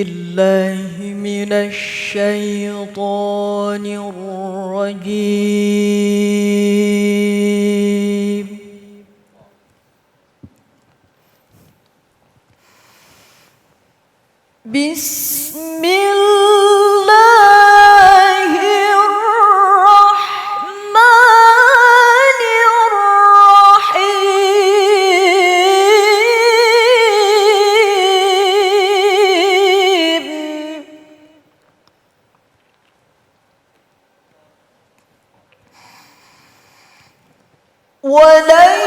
بالله من الشيطان الرجيم بسم الله الرحمن الرحيم ولن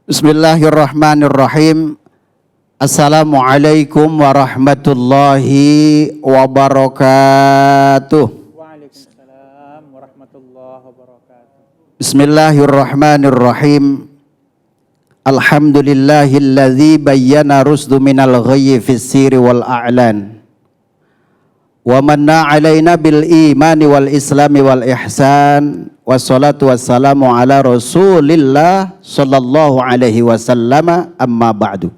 Bismillahirrahmanirrahim. Assalamualaikum warahmatullahi wabarakatuh. Waalaikumsalam warahmatullahi wabarakatuh. Bismillahirrahmanirrahim. Alhamdulillahilladzi bayyana rusdu minal ghayyi fis sirri wal a'lan. Wa manna alaina bil imani wal islami wal ihsan. Wassalatu wassalamu ala rasulillah sallallahu alaihi wasallam, amma ba'du.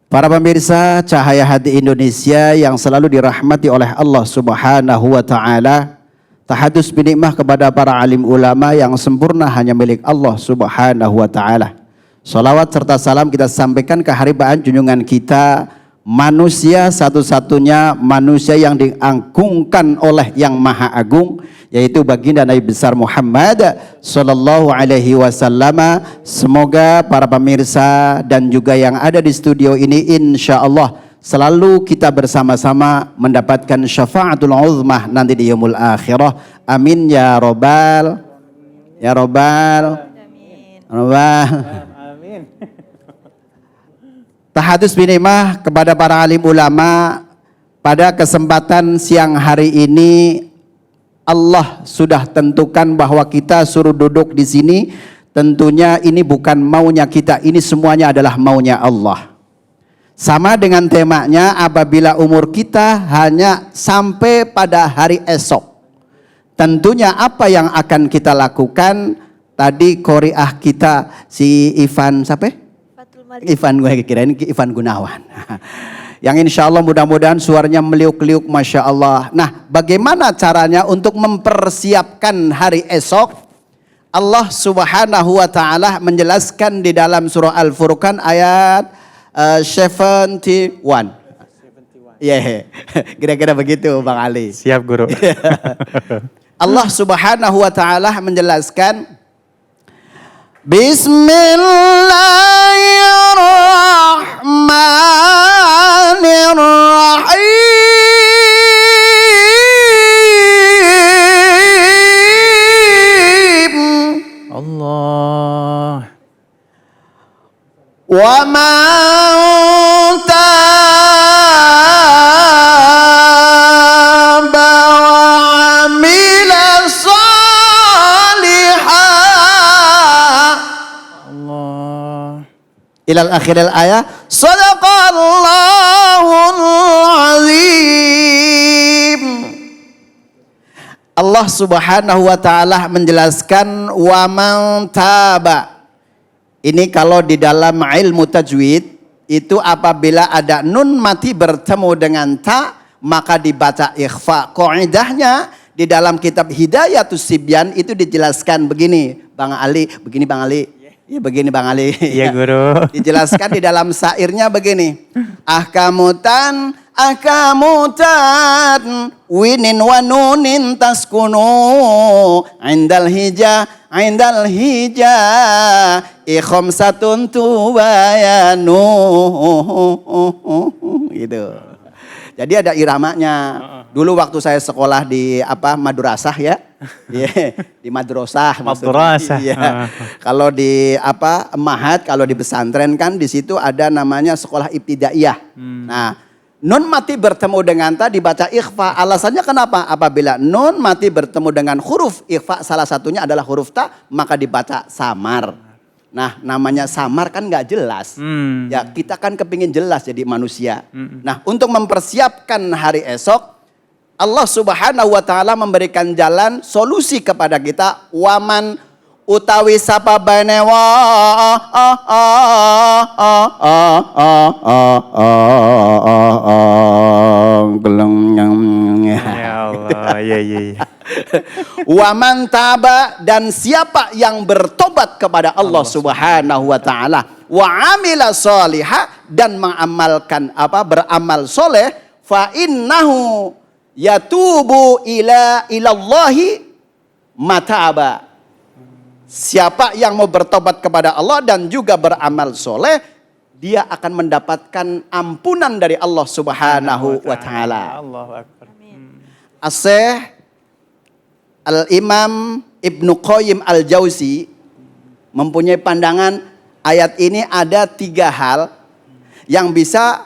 Para pemirsa Cahaya Hati Indonesia yang selalu dirahmati oleh Allah subhanahu wa ta'ala, tahadus binikmah kepada para alim ulama yang sempurna hanya milik Allah subhanahu wa ta'ala. Salawat serta salam kita sampaikan ke haribaan junjungan kita, manusia satu-satunya manusia yang diagungkan oleh yang maha agung, yaitu baginda Nabi besar Muhammad sallallahu alaihi wasallam. Semoga para pemirsa dan juga yang ada di studio ini insya Allah selalu kita bersama-sama mendapatkan syafaatul uzmah nanti di yaumul akhirah. Amin ya robbal ya robbal Amin. Tahadus binikmah kepada para alim ulama. Pada kesempatan siang hari ini Allah sudah tentukan bahwa kita suruh duduk di sini. Tentunya ini bukan maunya kita, ini semuanya adalah maunya Allah. Sama dengan temanya, apabila umur kita hanya sampai pada hari esok, tentunya apa yang akan kita lakukan? Tadi qoriah kita si Ivan siapa? Ivan, gue kirain Ivan Gunawan. Yang insya Allah mudah-mudahan suaranya meliuk-liuk, Masya Allah. Nah, bagaimana caranya untuk mempersiapkan hari esok? Allah subhanahu wa ta'ala menjelaskan di dalam surah Al-Furqan ayat 71. Yeah. Kira-kira begitu Bang Ali. Siap guru. Allah subhanahu wa ta'ala menjelaskan, Bismillahirrahmanirrahim. Allah. Wa man taba wa amila salihan. Allah. Ilal akhiril ayat. Sadaqallahul azim. Allah subhanahu wa ta'ala menjelaskan wa man taba. Ini kalau di dalam ilmu tajwid itu apabila ada nun mati bertemu dengan ta maka dibaca ikhfa. Qaidahnya di dalam kitab Hidayatus Sibyan itu dijelaskan begini, Bang Ali, begini Bang Ali. Ya begini Bang Ali. Iya guru. Dijelaskan di dalam syairnya begini. Ahkamutan winin wa nunin taskunu indal hija khamsatun tubayanu gitu. Jadi ada iramanya. Dulu waktu saya sekolah di madrasah ya. Di madrasah Madrasah. Iya. Kalau di mahat, kalau di pesantren kan di situ ada namanya sekolah ibtidaiyah. Nah, nun mati bertemu dengan ta dibaca ikhfa. Alasannya kenapa? Apabila nun mati bertemu dengan huruf ikhfa salah satunya adalah huruf ta, maka dibaca samar. Nah, namanya samar kan nggak jelas. Ya, kita kan kepingin jelas jadi manusia. Nah, untuk mempersiapkan hari esok, Allah Subhanahu wa taala memberikan jalan solusi kepada kita. Waman utawi sapa banewa Ya Allah, ya. Waman taba, dan siapa yang bertobat kepada Allah Subhanahu wa taala, wa amila sholiha, dan mengamalkan beramal soleh, fa innahu yatubu ilallahi mataba. Siapa yang mau bertobat kepada Allah dan juga beramal soleh, dia akan mendapatkan ampunan dari Allah Subhanahu wa taala. Allahu Akbar. As-Syekh Al-Imam Ibnu Qayyim Al-Jauzi mempunyai pandangan ayat ini ada 3 hal yang bisa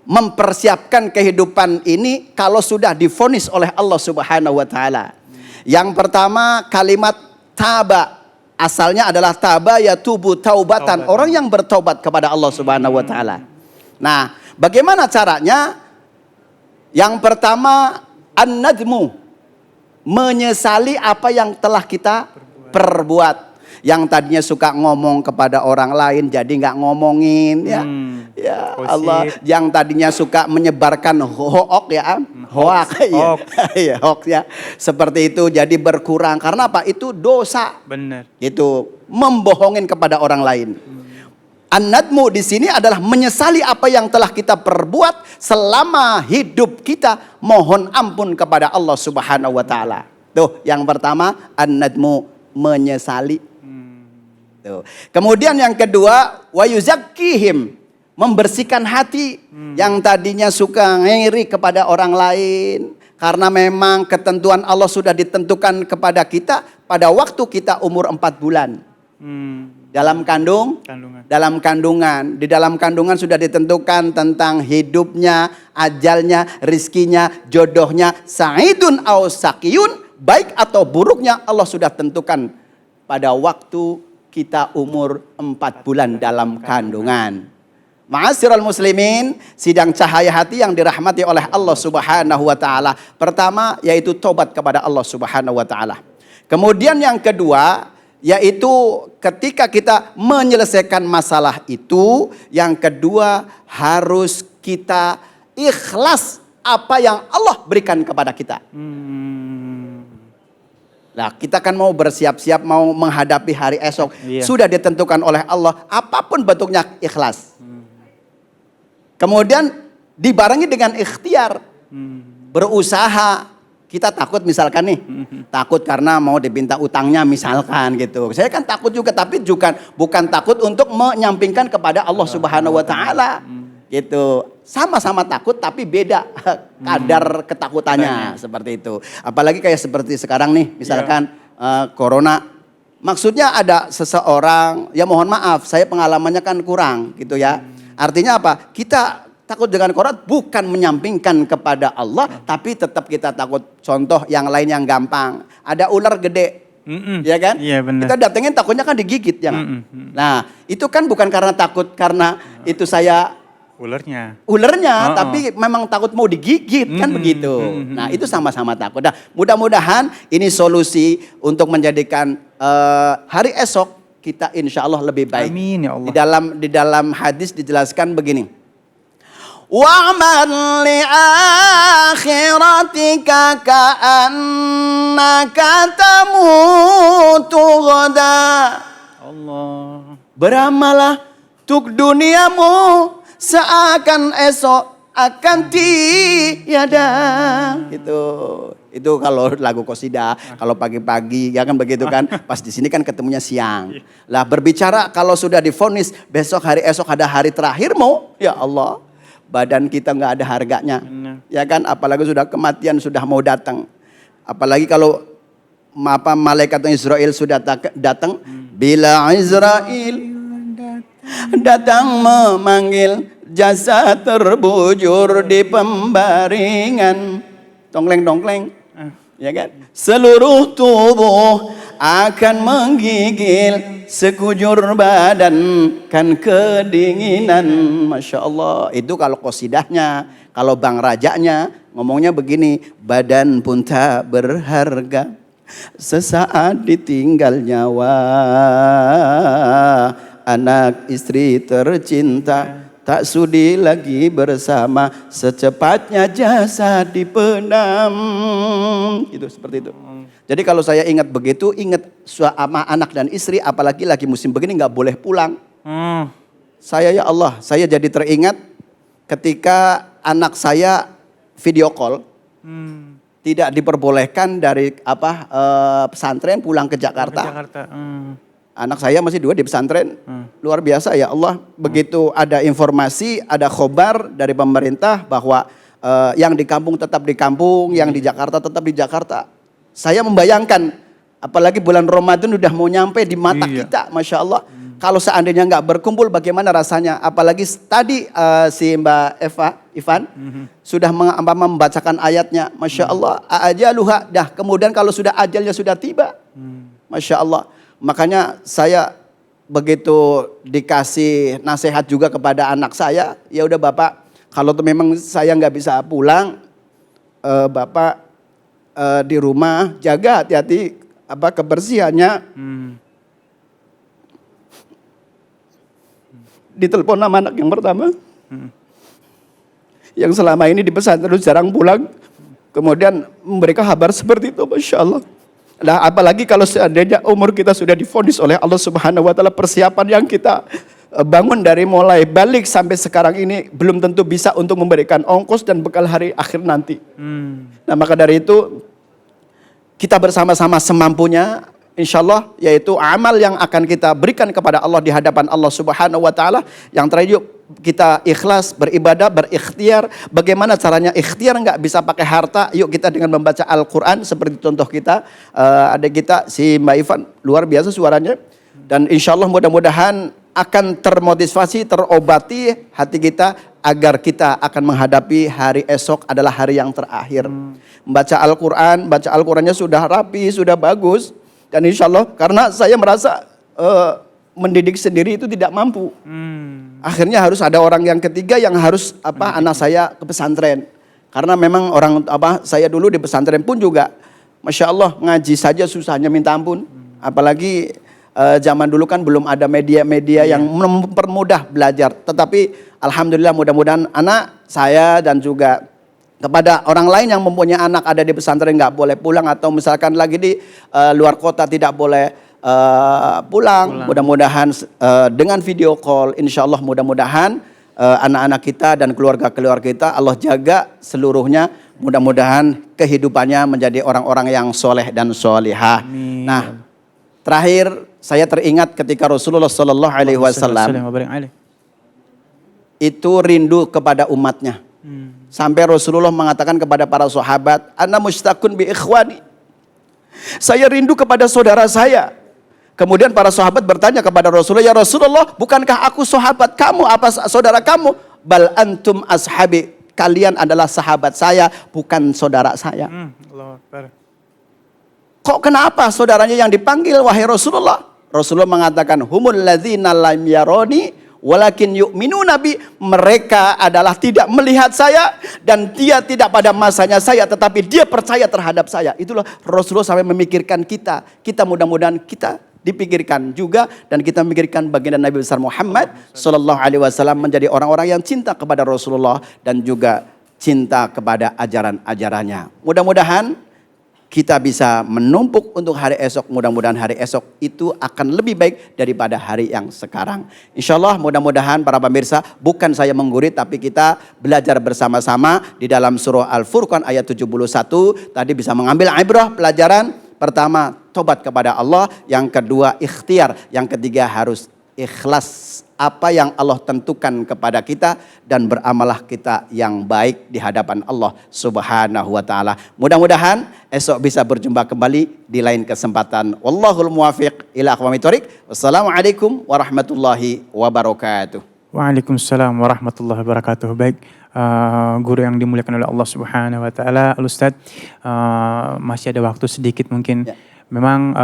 mempersiapkan kehidupan ini kalau sudah divonis oleh Allah Subhanahu wa taala. Yang pertama kalimat taba, asalnya adalah taba yatubu taubatan, orang yang bertobat kepada Allah Subhanahu wa taala. Nah, bagaimana caranya? Yang pertama an-nadmu, menyesali apa yang telah kita perbuat. Yang tadinya suka ngomong kepada orang lain jadi nggak ngomongin ya. Ya Allah, yang tadinya suka menyebarkan hoak ya, hoak ya. Seperti itu jadi berkurang karena apa? Itu dosa. Benar. Itu membohongin kepada orang lain. An-nadmu di sini adalah menyesali apa yang telah kita perbuat selama hidup kita, mohon ampun kepada Allah Subhanahu wa taala. Tuh, yang pertama an-nadmu, menyesali. Tuh. Kemudian yang kedua, wa yuzakkihim, membersihkan hati yang tadinya suka ngiri kepada orang lain karena memang ketentuan Allah sudah ditentukan kepada kita pada waktu kita umur 4 bulan. Dalam kandungan. Di dalam kandungan sudah ditentukan tentang hidupnya, ajalnya, rizkinya, jodohnya, sa'idun aw saqiyun, baik atau buruknya Allah sudah tentukan pada waktu kita umur 4 bulan dalam kandungan. Ma'asyiral muslimin, sidang cahaya hati yang dirahmati oleh Allah Subhanahu wa taala. Pertama yaitu tobat kepada Allah Subhanahu wa taala. Kemudian yang kedua yaitu ketika kita menyelesaikan masalah itu, yang kedua harus kita ikhlas apa yang Allah berikan kepada kita. Nah, kita kan mau bersiap-siap mau menghadapi hari esok. Sudah ditentukan oleh Allah, apapun bentuknya ikhlas. Kemudian dibarengi dengan ikhtiar. Berusaha. Kita takut misalkan nih, takut karena mau dipinta utangnya misalkan gitu. Saya kan takut juga, tapi bukan takut untuk menyampingkan kepada Allah Subhanahu wa taala. Gitu. Sama-sama takut tapi beda kadar ketakutannya seperti itu. Apalagi kayak seperti sekarang nih, misalkan corona. Maksudnya ada seseorang, ya mohon maaf, saya pengalamannya kan kurang gitu ya. Artinya apa? Kita takut dengan corona bukan menyampingkan kepada Allah, tapi tetap kita takut. Contoh yang lain yang gampang, ada ular gede, ya kan? Iya, benar. Kita datengin takutnya kan digigit, ya. Nah, itu kan bukan karena takut karena itu saya ulernya, tapi memang takut mau digigit kan begitu. Nah, itu sama-sama takut. Nah, mudah-mudahan ini solusi untuk menjadikan hari esok kita insya Allah lebih baik. Amin ya Allah. Di dalam hadis dijelaskan begini. Wa'mal li akhiratika ka'annaka tamutu ghada. Allah. Beramallah untuk duniamu seakan esok akan tiada. Gitu. Itu kalau lagu qasidah, kalau pagi-pagi ya kan begitu kan. Pas di sini kan ketemunya siang. Lah berbicara kalau sudah divonis besok hari esok ada hari terakhirmu, ya Allah. Badan kita nggak ada harganya. Ya kan, apalagi sudah kematian sudah mau datang. Apalagi kalau malaikat Israel sudah datang, bila Israel datang memanggil, jasad terbujur di pembaringan. Tongkleng-tongkleng. Ya kan? Seluruh tubuh akan menggigil, sekujur badan kan kedinginan. Masya Allah. Itu kalau qasidahnya. Kalau bang rajanya ngomongnya begini. Badan pun tak berharga, sesaat ditinggal nyawa. Anak istri tercinta tak sudi lagi bersama, secepatnya jasad dipenam. Itu seperti itu. Jadi kalau saya ingat begitu, ingat sama anak dan istri, apalagi lagi musim begini nggak boleh pulang. Saya ya Allah, saya jadi teringat ketika anak saya video call, tidak diperbolehkan dari pesantren pulang ke Jakarta. Anak saya masih 2 di pesantren. Luar biasa ya Allah. Begitu ada informasi, ada khobar dari pemerintah bahwa yang di kampung tetap di kampung, yang di Jakarta tetap di Jakarta. Saya membayangkan, apalagi bulan Ramadan udah mau nyampe di mata kita, Masya Allah. Kalau seandainya nggak berkumpul bagaimana rasanya. Apalagi tadi si Mbak Ivan sudah membacakan ayatnya. Masya Allah, ajaluha. Dah kemudian kalau sudah ajalnya sudah tiba. Masya Allah. Makanya saya begitu dikasih nasihat juga kepada anak saya, ya udah Bapak, kalau memang saya nggak bisa pulang, Bapak di rumah jaga hati-hati kebersihannya. Ditelepon sama anak yang pertama, yang selama ini di pesantren terus jarang pulang, kemudian memberikan kabar seperti itu, Masya Allah. Nah, apalagi kalau seandainya umur kita sudah divonis oleh Allah Subhanahu wa taala, persiapan yang kita bangun dari mulai balik sampai sekarang ini belum tentu bisa untuk memberikan ongkos dan bekal hari akhir nanti. Nah, maka dari itu kita bersama-sama semampunya insyaallah, yaitu amal yang akan kita berikan kepada Allah di hadapan Allah Subhanahu wa taala. Yang terakhir, yuk kita ikhlas beribadah, berikhtiar. Bagaimana caranya ikhtiar? Nggak bisa pakai harta. Yuk kita dengan membaca Al-Quran seperti contoh kita. Ada kita si Mbak Ivan, luar biasa suaranya. Dan insya Allah mudah-mudahan akan termotivasi, terobati hati kita agar kita akan menghadapi hari esok adalah hari yang terakhir. Membaca Al-Quran, baca Al-Qurannya sudah rapi, sudah bagus. Dan insya Allah karena saya merasa mendidik sendiri itu tidak mampu. Akhirnya harus ada orang yang ketiga yang harus anak saya ke pesantren. Karena memang saya dulu di pesantren pun juga Masya Allah ngaji saja susahnya minta ampun. Apalagi zaman dulu kan belum ada media-media yang mempermudah belajar. Tetapi alhamdulillah mudah-mudahan anak saya dan juga kepada orang lain yang mempunyai anak ada di pesantren nggak boleh pulang, atau misalkan lagi di luar kota tidak boleh pulang. Mudah-mudahan dengan video call insya Allah mudah-mudahan anak-anak kita dan keluarga-keluarga kita Allah jaga seluruhnya. Mudah-mudahan kehidupannya menjadi orang-orang yang soleh dan solihah. Nah, terakhir saya teringat ketika Rasulullah Sallallahu Alaihi Wasallam itu rindu kepada umatnya. Sampai Rasulullah mengatakan kepada para sahabat, ana mustaqun bi ikhwani. Saya rindu kepada saudara saya. Kemudian para sahabat bertanya kepada Rasulullah, ya Rasulullah, bukankah aku sahabat kamu, apa saudara kamu? Bal antum ashabi, kalian adalah sahabat saya, bukan saudara saya. Kok kenapa saudaranya yang dipanggil wahai Rasulullah? Rasulullah mengatakan, humul ladzina lam yaroni walakin yu'minu nabi. Mereka adalah tidak melihat saya dan dia tidak pada masanya saya, tetapi dia percaya terhadap saya. Itulah Rasulullah sampai memikirkan kita. Kita mudah-mudahan kita dipikirkan juga, dan kita memikirkan baginda Nabi besar Muhammad sallallahu alaihi wasallam menjadi orang-orang yang cinta kepada Rasulullah dan juga cinta kepada ajaran-ajarannya. Mudah-mudahan kita bisa menumpuk untuk hari esok. Mudah-mudahan hari esok itu akan lebih baik daripada hari yang sekarang. Insya Allah mudah-mudahan para pemirsa, bukan saya menggurit, tapi kita belajar bersama-sama di dalam surah Al-Furqan ayat 71. Tadi bisa mengambil ibrah pelajaran. Pertama, tobat kepada Allah. Yang kedua, ikhtiar. Yang ketiga, harus ikhlas apa yang Allah tentukan kepada kita dan beramalah kita yang baik di hadapan Allah Subhanahu wa taala. Mudah-mudahan esok bisa berjumpa kembali di lain kesempatan. Wallahul muwaffiq ila aqwamit thoriq. Wassalamualaikum warahmatullahi wabarakatuh. Waalaikumsalam warahmatullahi wabarakatuh. Baik, guru yang dimuliakan oleh Allah Subhanahu wa taala, Ustaz, masih ada waktu sedikit mungkin. Ya. Memang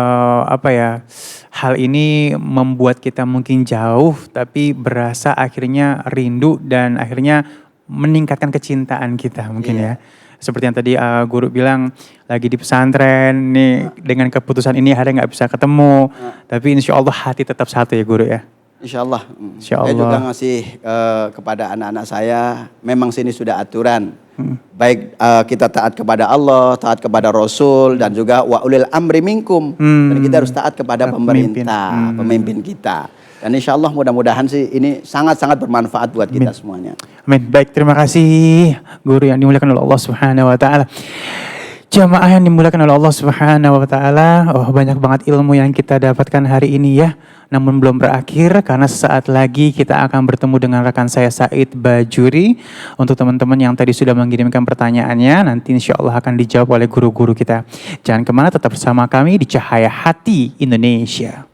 hal ini membuat kita mungkin jauh, tapi berasa akhirnya rindu dan akhirnya meningkatkan kecintaan kita mungkin ya. Seperti yang tadi guru bilang, lagi di pesantren nih, dengan keputusan ini hari nggak bisa ketemu, tapi insya Allah hati tetap satu ya guru ya. Insya Allah. Insya Allah. Saya juga ngasih kepada anak-anak saya, memang sini sudah aturan. Baik kita taat kepada Allah, taat kepada Rasul, dan juga wa ulil amri minkum. Dan kita harus taat kepada pemerintah, pemimpin kita. Dan insya Allah mudah-mudahan sih ini sangat-sangat bermanfaat buat kita semuanya. Amin. Baik, terima kasih guru yang dimuliakan oleh Allah Subhanahu wa taala. Jamaah yang dimuliakan oleh Allah Subhanahu wa taala, banyak banget ilmu yang kita dapatkan hari ini ya. Namun belum berakhir, karena sesaat lagi kita akan bertemu dengan rekan saya Said Bajuri. Untuk teman-teman yang tadi sudah mengirimkan pertanyaannya, nanti insya Allah akan dijawab oleh guru-guru kita. Jangan kemana, tetap bersama kami di Cahaya Hati Indonesia.